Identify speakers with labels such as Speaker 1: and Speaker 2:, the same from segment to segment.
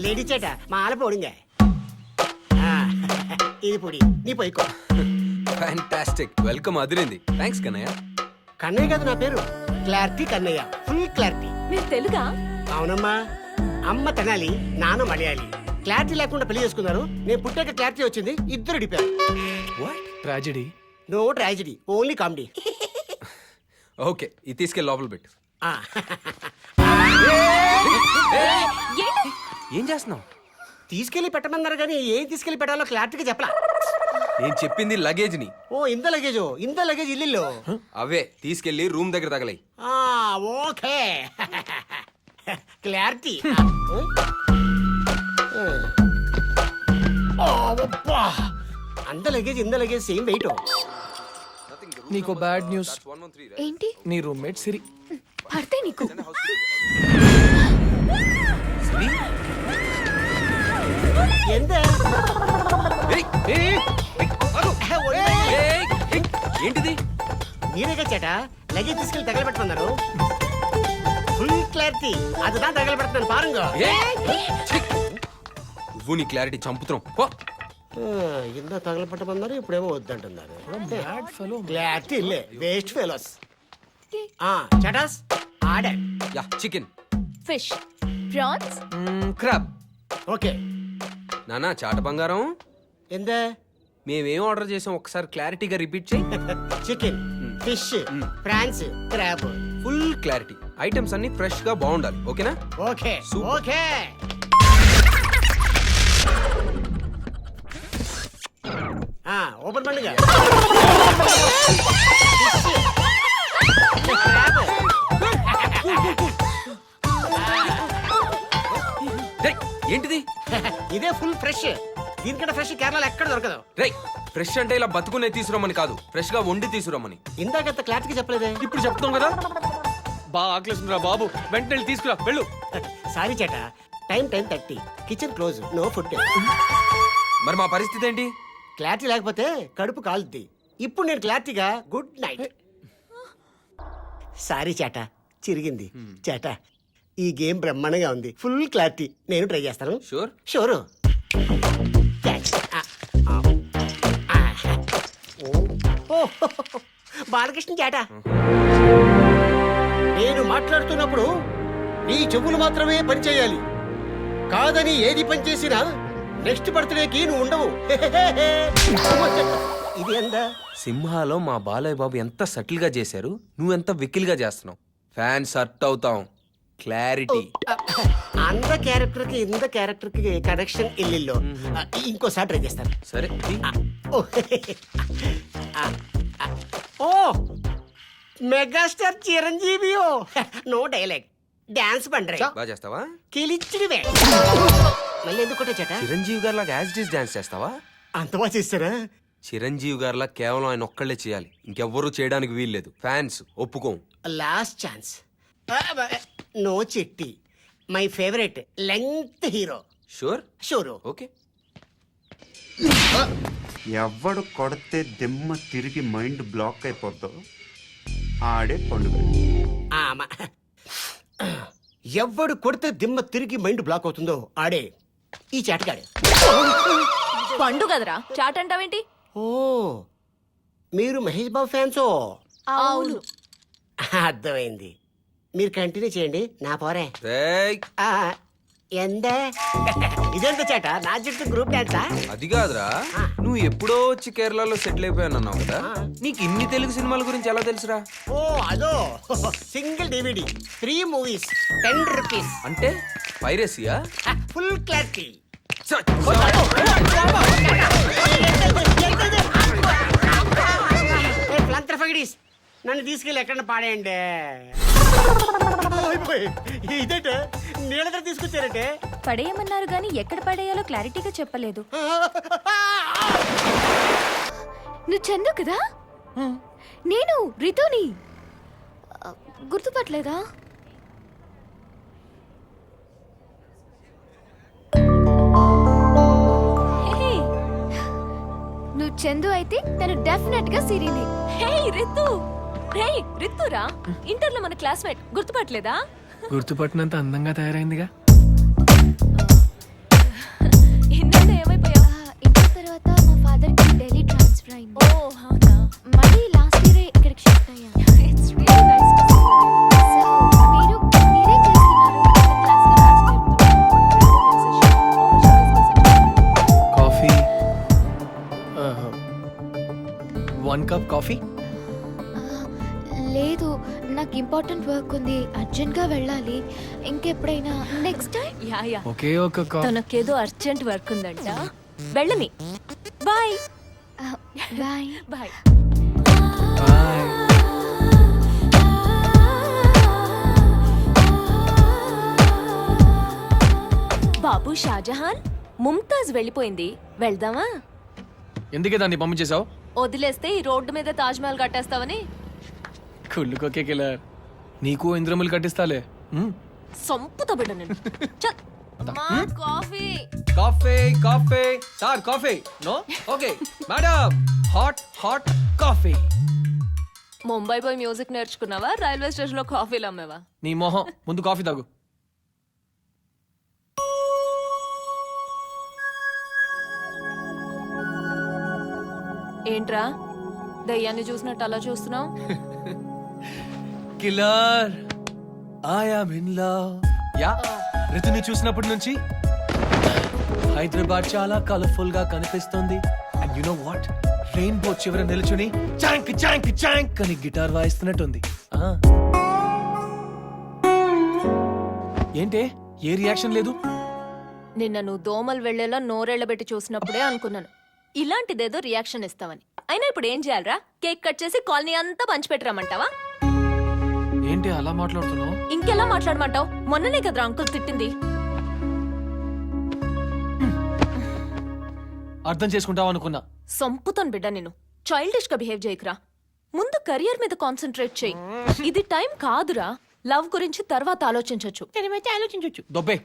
Speaker 1: Lady சேட்டா மாலை போடுங்க ఇది పొడి నీ పోయికో.
Speaker 2: ఫ్యాంటాస్టిక్, వెల్కమ్ అదిరింది. థ్యాంక్స్ కన్నయ్య.
Speaker 1: కన్నయ్య కాదు నా పేరు, క్లారిటీ కన్నయ్య, ఫుల్ క్లారిటీ.
Speaker 3: మీరు తెలుగా?
Speaker 1: అవునమ్మా, అమ్మ తెనాలి, నాన్న మలయాళి. క్లారిటీ లేకుండా పెళ్లి చేసుకున్నారు. నేను పుట్టాక క్లారిటీ వచ్చింది, ఇద్దరు డిపారు.
Speaker 2: What?
Speaker 4: Tragedy?
Speaker 1: No tragedy, only comedy.
Speaker 2: Okay, ఇది తీసుకెళ్ళి లోపల పెట్టు. ఏం చేస్తున్నావు?
Speaker 1: తీసుకెళ్లి పెట్టమన్నారు కానీ ఏం తీసుకెళ్లి పెట్టాలో క్లారిటీగా చెప్పలా.
Speaker 2: నేను చెప్పింది లగేజ్ ని.
Speaker 1: ఓ ఇంత లగేజ్ ఇల్లు.
Speaker 2: అవే తీసుకెళ్లి రూమ్ దగ్గర తగలయి.
Speaker 1: Okay clarity. అంత లగేజ్ ఇంత లగేజ్ సేమ్ వెయిట్.
Speaker 4: నీకు బ్యాడ్ న్యూస్.
Speaker 3: ఏంటి?
Speaker 4: నీ రూమ్మేట్ సిరి
Speaker 3: పడితే నీకు
Speaker 1: ఎంత
Speaker 2: ఏంటిది?
Speaker 1: మీరేగా చేట లగేజ్ తీసుకెళ్లి తగలబెట్టుకున్నారు. ఫుల్ క్లారిటీ, அதுதான் తగలబెడుతున్నాను பாருங்க.
Speaker 2: నువ్వు నీ క్లారిటీ చంపుతున్నావు.
Speaker 1: ఇంత తగలబెట్టమన్నారు, ఇప్పుడేమో వద్దంటున్నారు. క్లారిటీ ఇల్లే, వేస్ట్ ఫెలోస్. చటాస్ order.
Speaker 2: Yeah, chicken,
Speaker 3: fish, prawns,
Speaker 2: crab.
Speaker 1: Okay
Speaker 2: నానా చాట బంగారం,
Speaker 1: ఎంత?
Speaker 2: మేమేం ఆర్డర్ చేసాం ఒకసారి క్లారిటీగా రిపీట్ చేయి.
Speaker 1: Chicken, fish, prawns, crab.
Speaker 2: Full clarity. ఐటమ్స్ అన్ని ఫ్రెష్ గా బాగుండాలి. ఓకేనా?
Speaker 1: Okay
Speaker 2: Super.
Speaker 1: ఓకే. ఓపెన్ పండుగ.
Speaker 2: ఏంటిది?
Speaker 1: ఇదే ఫుల్ ఫ్రెష్. దీనికంటే ఫ్రెష్ కేరళలో ఎక్కడ దొరకదు.
Speaker 2: రై, ఫ్రెష్ అంటే ఇలా బతుకునే తీసుకురమ్మని కాదు, ఫ్రెష్ గా వండి తీసుకురమ్మని.
Speaker 1: ఇందాకంత క్లారిటీగా చెప్పలేదే.
Speaker 2: ఇప్పుడు చెప్తాం కదా.
Speaker 4: బాగా ఆకలిస్తుందిరా బాబు, వెంటనే వెళ్ళి తీసుకురా, వెళ్ళు.
Speaker 1: సారీ చేట, time 10:30, kitchen close, no food.
Speaker 2: మరి మా పరిస్థితి ఏంటి?
Speaker 1: క్లారిటీ లేకపోతే కడుపు కాలుద్ది. ఇప్పుడు నేను క్లారిటీగా గుడ్ నైట్. సారీ చేట, చిరిగింది. చేట, ఈ గేమ్ బ్రహ్మాండంగా ఉంది. Full clarity. నేను ట్రై చేస్తాను.
Speaker 2: షూర్?
Speaker 1: షూరు. బాలకృష్ణ చేట, నేను మాట్లాడుతున్నప్పుడు నీ చెవులు మాత్రమే పనిచేయాలి. కాదని ఏది పని చేసినా నెక్స్ట్ బర్త్డేకి నువ్వు ఉండవు. ఇది ఎంత?
Speaker 2: సింహాలో మా బాలయ్య బాబు ఎంత సటిల్ గా చేశారు, నువ్వెంత వికిల్ గా చేస్తున్నావు. ఫ్యాన్స్ హర్ట్ అవుతాం. క్లారిటీ.
Speaker 1: అంద క్యారెక్టర్ కి ఇంత క్యారెక్టర్ కి కనెక్షన్ ఇల్లు. ఇంకోసారి ట్రై చేస్తాను.
Speaker 2: సరే.
Speaker 1: ఓ megastar Chiranjeevi. No dialogue, dance పండ్రే.
Speaker 2: బాగా చేస్తావా?
Speaker 1: కిలిచ్చిడివే. మళ్ళీ ఎందుకు కొట్టే చేట?
Speaker 2: చిరంజీవి గారిలా యాజ్ ఇట్ ఈస్ డాన్స్ చేస్తావా?
Speaker 1: అంత బాగా చేస్తారా?
Speaker 2: చిరంజీవి గారిలా కేవలం ఆయన ఒక్కళ్ళే చేయాలి, ఇంకెవ్వరూ చేయడానికి వీల్లేదు. ఫ్యాన్స్ ఒప్పుకోం.
Speaker 1: Last chance. No Chitti, my favourite length hero.
Speaker 2: Sure?
Speaker 1: Sure.
Speaker 2: Okay.
Speaker 5: ఎవడు కొడితే దిమ్మ తిరిగి మైండ్ బ్లాక్ అయిపోద్దో ఆడే పండుగ.
Speaker 1: ఎవ్వడు కొడితే దిమ్మ తిరిగి మైండ్ బ్లాక్ అవుతుందో ఆడే ఈ చాటగాడే.
Speaker 3: పండు కదరా, చాట్ అంటావేంటి?
Speaker 1: ఓ, మీరు మహేష్ బాబు ఫ్యాన్సో?
Speaker 3: అవును.
Speaker 1: అర్థమైంది. మీరు కంటిన్యూ చేయండి, నా పోరే.
Speaker 2: రేయ్,
Speaker 1: ఎందే ఇదేంత చేట? నా చుట్టూ గ్రూప్ డాన్సా?
Speaker 2: అది కాదురా, నువ్వు ఎప్పుడో వచ్చి కేరళలో సెటిల్ అయిపోయానన్నావు కదా, నీకు ఇన్ని తెలుగు సినిమాల గురించి ఎలా తెలుసురా?
Speaker 1: ఓ అదో, సింగిల్ DVD 3 movies 10 rupees.
Speaker 2: అంటే పైరసీయా?
Speaker 1: Full clarity. నన్ను తీసుకెళ్ళి ఎక్కడ పాడేయండి. ఇదేంటే నీళ్ళ దగ్గర తీసుకొచ్చారంటే?
Speaker 3: పడేయమన్నారు గానీ ఎక్కడ పడేయాలో క్లారిటీగా చెప్పలేదు. నువ్వు చందు కదా? నేను రితుని. గుర్తుపట్టలేదా? నువ్వు చందు అయితే తను డెఫినెట్ గా సిరిని. హే రితు, రే రితురా, ఇంటర్లో మన క్లాస్మేట్. గుర్తుపట్టలేదా?
Speaker 4: గుర్తుపట్టినంత అందంగా తయారైందిగా. 1 cup కాఫీ.
Speaker 3: లేదు, నాకు ఇంపార్టెంట్ వర్క్ ఉంది, అర్జెంట్ గా వెళ్ళాలి. ఇంకెప్పుడైనా నెక్స్ట్ టైం.
Speaker 6: యా యా,
Speaker 4: ఒకే ఒక
Speaker 6: తనకేదో అర్జెంట్ వర్క్ ఉందంట. వెళ్ళని. Bye
Speaker 3: bye.
Speaker 6: బాయ్. బాబు షాజహాన్, ముంతాజ్ వెళ్ళిపోయింది, వెళ్దామా?
Speaker 4: ఎందుకే దాన్ని పంపించేశావు?
Speaker 6: వదిలేస్తే ఈ రోడ్డు మీద తాజ్ మహల్ కట్టేస్తావని.
Speaker 4: కుళ్ళుకోకే కిల్లర్, నీకు ఇంద్రములు కట్టిస్తాలే.
Speaker 6: సంపుతో బిడ్డ నేను. చల్. అమ్మా, coffee.
Speaker 4: Coffee coffee sir, coffee. No okay madam, hot hot coffee.
Speaker 6: Mumbai పోయి మ్యూజిక్ నేర్చుకున్నావా, రైల్వే స్టేషన్ లో కాఫీలు అమ్మేవా?
Speaker 4: నీ మొహం, ముందు కాఫీ తాగు.
Speaker 6: ఏంట్రా దయ్యాన్ని చూసినట్టు అలా చూస్తున్నావు?
Speaker 4: Killer, I am in love. Yeah, రితుని చూసినప్పటి నుంచి హైదరాబాద్ చాలా కలర్ఫుల్ గా కనిపిస్తుంది. And you know what, rainbow చివర నిల్చుని చాంక్ చాంక్ చాంక్ అని గిటార్ వాయిస్తున్నట్టుంది. ఏంటే, ఏ రియాక్షన్ లేదు?
Speaker 6: నిన్న నువ్వు దోమలు వెళ్లేలా నోరెళ్లబెట్టి చూసినప్పుడే అనుకున్నాను ఇలాంటిదేదో రియాక్షన్ ఇస్తావని. అయినా ఇప్పుడు ఏం చేయాలరా? కేక్ కట్ చేసి కాలనీ అంతా పంచిపెట్టరామంటావా?
Speaker 4: ఏంటి అలా మాట్లాడుతున్నావు?
Speaker 6: ఇంకెలా మాట్లాడమంటావు? మొన్ననే కదరా అంకుల్ తిట్టింది.
Speaker 4: అర్థం చేసుకుంటావు అనుకున్నా.
Speaker 6: సంపుతాను బిడ్డ నేను. చైల్డిష్ గా బిహేవ్ చేయకురా. ముందు కెరియర్ మీద కాన్సన్ట్రేట్ చేయి. ఇది టైం కాదురా. లవ్ గురించి తర్వాత ఆలోచించొచ్చు.
Speaker 4: దొబ్బే.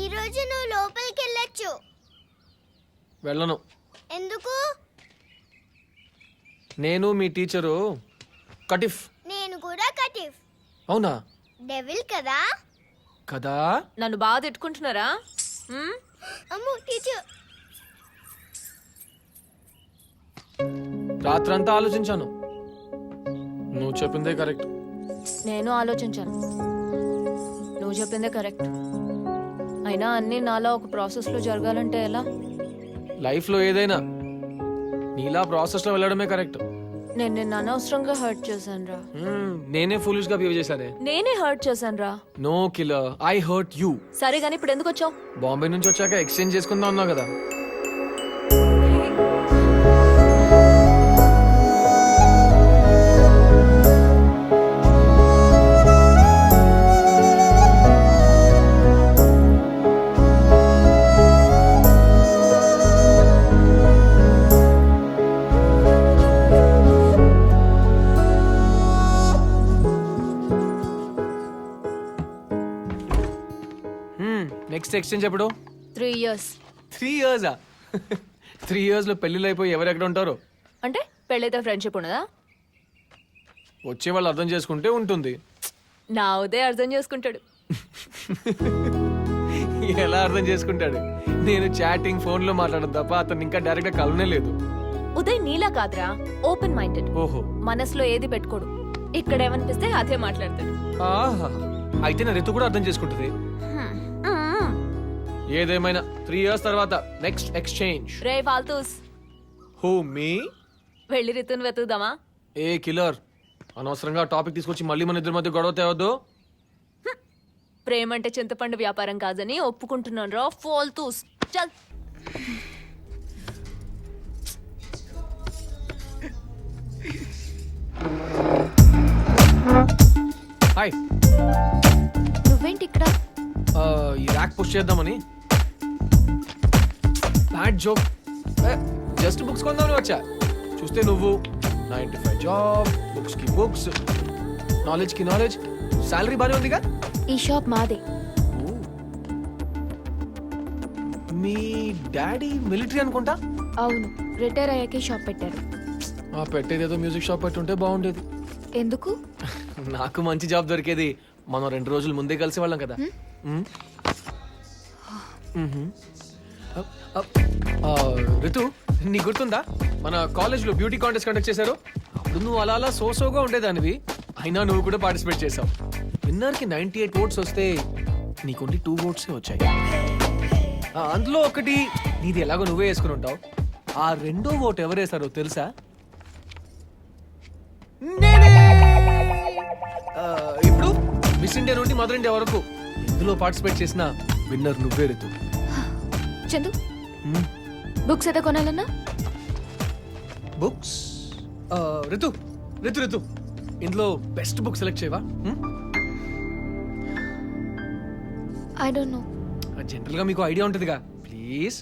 Speaker 7: ఈ రోజు నువ్వు లోపలికి వెళ్ళొచ్చు.
Speaker 4: వెళ్ళను.
Speaker 7: ఎందుకు?
Speaker 4: నేను మీ టీచరు కటిఫ్.
Speaker 7: నేను కూడా కటిఫ్.
Speaker 4: అవునా?
Speaker 7: డెవిల్ కదా.
Speaker 4: కదా.
Speaker 6: నన్ను బాగా తిట్టుకుంటున్నారా?
Speaker 7: అమ్ము టీచర్.
Speaker 4: రాత్రంతా ఆలోచించాను, నువ్వు చెప్పిందే కరెక్ట్.
Speaker 6: నేను ఆలోచించాను, నువ్వు చెప్పిందే కరెక్ట్. అయినా అన్నీ నాలా ఒక ప్రాసెస్ లో జరగాలంటే ఎలా?
Speaker 4: లైఫ్ లో ఏదైనా నీలా ప్రాసెస్ లో వెళ్ళడమే కరెక్ట్.
Speaker 6: నేను నిన్ను అనవసరంగా హర్ట్ చేశాను రా.
Speaker 4: నేనే ఫూలిష్ గా బిహేవ్ చేశానే.
Speaker 6: నేనే హర్ట్ చేశాను రా.
Speaker 4: No killer, I hurt you.
Speaker 6: సరే గానీ ఇప్పుడు ఎందుకు వచ్చావు?
Speaker 4: బాంబే నుంచి వచ్చాక ఎక్స్చేంజ్ చేసుకుందాం అన్నావు కదా. నెక్స్ట్ ఎక్స్చేంజ్ ఎప్పుడు?
Speaker 6: 3 years.
Speaker 4: 3 years? 3 years లో పెళ్లిళ్ళు అయిపోయి ఎవరెక్కడ ఉంటారో?
Speaker 6: అంటే పెళ్ళైతే ఫ్రెండ్షిప్ ఉండదా?
Speaker 4: వచ్చే వాళ్ళు అర్థం చేసుకుంటే ఉంటుంది.
Speaker 6: నా ఉదయ్ అర్థం చేసుకుంటాడు.
Speaker 4: ఎలా అర్థం చేసుకుంటాడు? నేను చాటింగ్ ఫోన్ లో మాట్లాడడం తప్ప అతను ఇంకా డైరెక్ట్ గా కలవనే లేదు.
Speaker 6: ఉదయ్ నీలా కాదురా, ఓపెన్ మైండెడ్.
Speaker 4: ఓహో,
Speaker 6: మనసులో ఏది పెట్టుకోడు. ఇక్కడ ఏమనిపిస్తే అదే మాట్లాడతాడు.
Speaker 4: ఆహా, అయితే నా రితు కూడా అర్థం చేసుకుంటుంది. ఏదేమైనా 3 years తర్వాత నెక్స్ట్ ఎక్స్చేంజ్.
Speaker 6: రే ఫాల్తూస్,
Speaker 4: హూ మీ?
Speaker 6: వెళ్ళి రితుని వెతుకుదామా?
Speaker 4: ఏ కిల్లర్, అనవసరంగా టాపిక్ తీసుకొచ్చి మళ్ళీ మన ఇద్దరి మధ్య గొడవ తేవద్దు.
Speaker 6: ప్రేమ అంటే చింతపండు వ్యాపారం కాదని ఒప్పుకుంటున్నాను రా ఫాల్తూస్. చల్.
Speaker 4: హాయ్.
Speaker 3: నువ్వేంటి ఇక్కడ?
Speaker 4: ఈ ర్యాక్ పుష్ చేద్దామని. Bad joke. జస్ట్ బుక్స్ కొందామని వచ్చా. చూస్తే నువ్వు 9 to 5 జాబ్, బుక్స్ కి బుక్స్, నాలెడ్జ్ కి నాలెడ్జ్. సాలరీ బానే ఉందిగా?
Speaker 3: ఈ షాప్ మాదే.
Speaker 4: మీ డాడీ మిలిటరీ అనుకుంటా.
Speaker 3: అవును, రిటైర్ అయ్యాకే షాప్ పెట్టారు.
Speaker 4: పెట్టేదేదో మ్యూజిక్ షాప్ పెట్టుంటే బాగుండేది.
Speaker 3: ఎందుకు?
Speaker 4: నాకు మంచి జాబ్ దొరికేది. మనం 2 రోజులు ముందే కలిసి వాళ్ళం కదా. రితు, నీ గుర్తుందా మన కాలేజ్ లో బ్యూటీ కాంటెస్ట్ కండక్ట్ చేశారు? అప్పుడు నువ్వు అలా అలా సోగా ఉండేదానివి. అయినా నువ్వు కూడా పార్టిసిపేట్ చేసావు. విన్నర్ కి 98 votes వస్తే నీకుండి 2 votes వచ్చాయి. అందులో ఒకటి నీది ఎలాగో నువ్వే వేసుకుని ఉంటావు. ఆ రెండో ఓట్ ఎవరేసారో తెలుసా? నేనే ఇప్పుడు మిస్ ఇండియా నుండి మదర్ ఇండియా వరకు ఇందులో పార్టిసిపేట్ చేసిన విన్నర్ నువ్వే రితు.
Speaker 3: చందు
Speaker 4: హ్మ్.
Speaker 3: బుక్స్ ఏదో కొనాలన్నా
Speaker 4: బుక్స్ రితు రితు రితు ఇందులో బెస్ట్ బుక్ సెలెక్ట్ చేయవా?
Speaker 3: I don't know.
Speaker 4: జనరల్ గా మీకు ఐడియా ఉంటుందిగా, ప్లీజ్.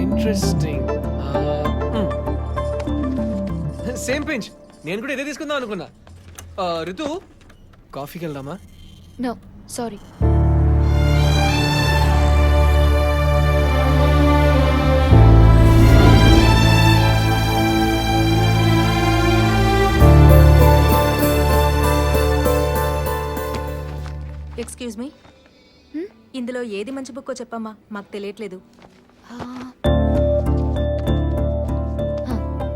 Speaker 4: ఇంట్రెస్టింగ్. సేమ్ పెంచ్, నేను కూడా ఇదే తీసుకుందాం అనుకున్నా. రితు కాఫీకి వెళ్దామా?
Speaker 3: No sorry.
Speaker 8: ఎక్స్క్యూజ్ మీ, ఇందులో ఏది మంచి బుక్కో చెప్పమ్మా, మాకు తెలియట్లేదు.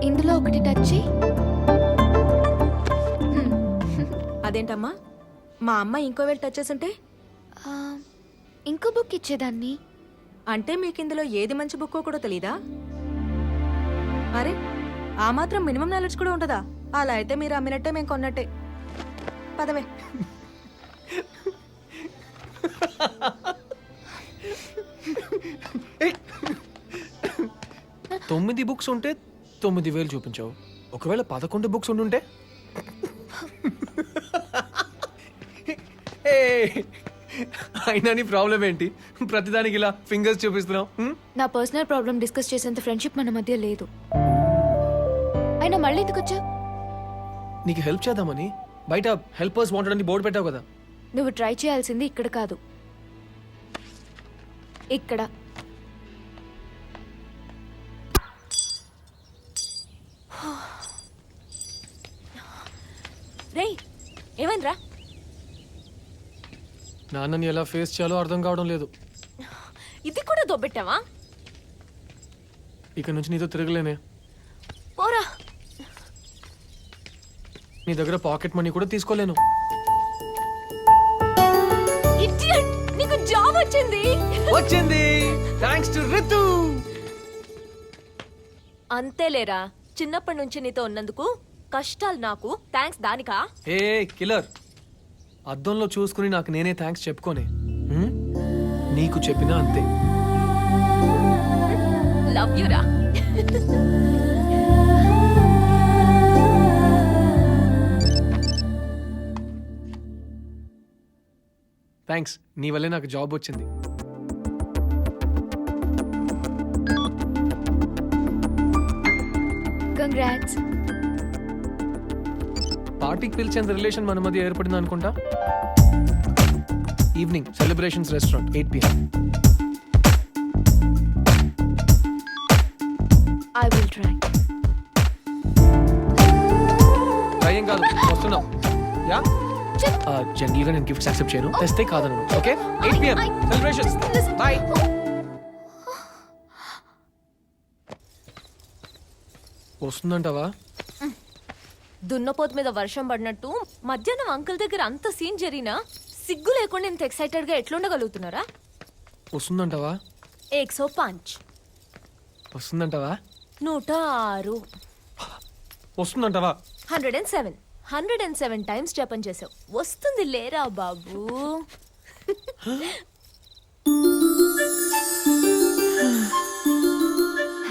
Speaker 3: ఇందులో ఒకటి టచ్ చేయి.
Speaker 8: అదేంటమ్మా, మా అమ్మ ఇంకో వేలు టచ్ చేసుంటే?
Speaker 3: ఆ, ఇంకో బుక్ ఇచ్చేదాన్ని.
Speaker 8: అంటే మీకు ఇందులో ఏది మంచి బుక్కో కూడా తెలీదా? అరే, ఆ మాత్రం మినిమం నాలెడ్జ్ కూడా ఉంటుందా? అలా అయితే మీరు అమ్మినట్టే మేము కొన్నట్టే. పదవే.
Speaker 4: 9 బుక్స్ ఉంటే 9,000 చూపించావు. ఒకవేళ 11 బుక్స్ ఉండుంటే? అయినా నీ ప్రాబ్లం ఏంటి? ప్రతిదానికి ఇలా ఫింగర్స్ చూపిస్తున్నావు.
Speaker 3: నా పర్సనల్ ప్రాబ్లం డిస్కస్ చేసేంత ఫ్రెండ్షిప్ మన మధ్య లేదు. అయినా మళ్ళీ ఎందుకు వచ్చా?
Speaker 4: నీకు హెల్ప్ చేద్దామని. బయట హెల్పర్స్ వాంటెడ్ అని బోర్డు పెట్టావు కదా.
Speaker 3: నువ్వు ట్రై చేయాల్సింది ఇక్కడ కాదు, ఇక్కడ.
Speaker 6: రేయ్, ఏమైందిరా?
Speaker 4: నాన్నని ఎలా ఫేస్ చేయాలో అర్థం కావడం లేదు.
Speaker 6: ఇది కూడా దొబ్బెట్టావా?
Speaker 4: ఇక నుంచి నీతో తిరగలేనే.
Speaker 6: పోరా.
Speaker 4: నీ దగ్గర పాకెట్ మనీ కూడా తీసుకోలేను.
Speaker 6: ఇడియట్, నీకు జాబ్ వచ్చింది.
Speaker 4: వచ్చింది థాంక్స్ టు రితు.
Speaker 6: అంతేలేరా, చిన్నప్పటి నుంచి నీతో ఉన్నందుకు కష్టాలు నాకు, థ్యాంక్స్ దానికా?
Speaker 4: ఏ కిల్లర్, అద్దంలో చూసుకుని నాకు నేనే థ్యాంక్స్ చెప్పుకోనే. నీకు చెప్పినా అంతే.
Speaker 6: లవ్ యు రా.
Speaker 4: థ్యాంక్స్, నీ వల్లే నాకు జాబ్ వచ్చింది.
Speaker 3: కంగ్రాట్స్.
Speaker 4: పార్టీకి పిలిచేంత రిలేషన్ మన మధ్య ఏర్పడింది అనుకుంటా. Evening celebrations restaurant 8 PM.
Speaker 3: I will try.
Speaker 4: భయం కాదు, వస్తున్నాం. యా జనరల్ గా నేను గిఫ్ట్స్ యాక్సెప్ట్ చేయను, తెస్తే కాదను. Okay, 8 PM celebrations. బై. వస్తుందంటావా?
Speaker 6: దున్నపోతు మీద వర్షం పడినట్టు మధ్యాహ్నం అంకుల్ దగ్గర అంత సీన్ జరిగినా సిగ్గు లేకుండా ఇంత ఎక్సైటెడ్ గా ఎట్లుండగలుగుతున్నారా?
Speaker 4: వస్తుందంటావా?
Speaker 6: 105.
Speaker 4: వస్తుందంటావా?
Speaker 6: 106.
Speaker 4: వస్తుందంటావా?
Speaker 6: 107. 107 టైమ్స్ జపం చేసావు. వస్తుంది లేరా బాబు.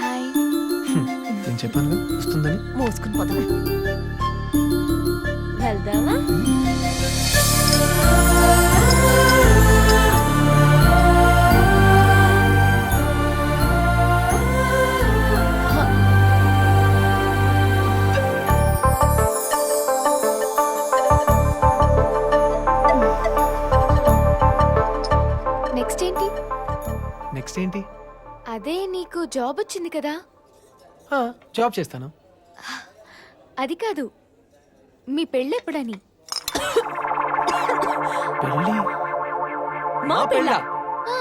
Speaker 3: హాయ్.
Speaker 4: నేను చెప్పాను వస్తుందని.
Speaker 6: మోసుకుని పోతాం. వెళ్దామా?
Speaker 3: నెక్స్ట్ ఏంటి?
Speaker 4: నెక్స్ట్ ఏంటి?
Speaker 3: అదే నీకు జాబ్ వచ్చింది కదా.
Speaker 4: జాబ్ చేస్తాను.
Speaker 3: అది కాదు, మీ పెళ్ళెప్పుడని?
Speaker 4: పెళ్ళి?
Speaker 6: మా పెళ్ళ.
Speaker 3: ఆ,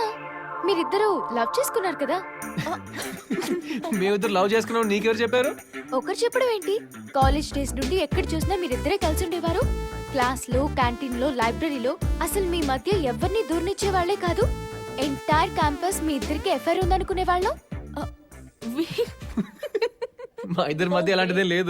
Speaker 3: మీరిద్దరూ లవ్ చేసుకున్నారు కదా.
Speaker 4: మేమిద్దరు లవ్ చేసుకున్నాం నీకెవరు చెప్పారు?
Speaker 3: ఒకరు చెప్పడం ఏంటి? కాలేజ్ డేస్ నుండి ఎక్కడ చూసినా మీరిద్దరే కలిసి ఉండేవారు. క్లాస్ లో, క్యాంటీన్ లో, లైబ్రరీలో. అసలు మీ మధ్య ఎవరిని దూరనిచ్చే వాళ్లే కాదు. ఎంటైర్ క్యాంపస్ మీ ఇద్దరికి ఎఫ్ఐఆర్ ఉందనుకునే వాళ్ళం.
Speaker 4: మా ఇద్దరి మధ్య అలాంటిదే లేదు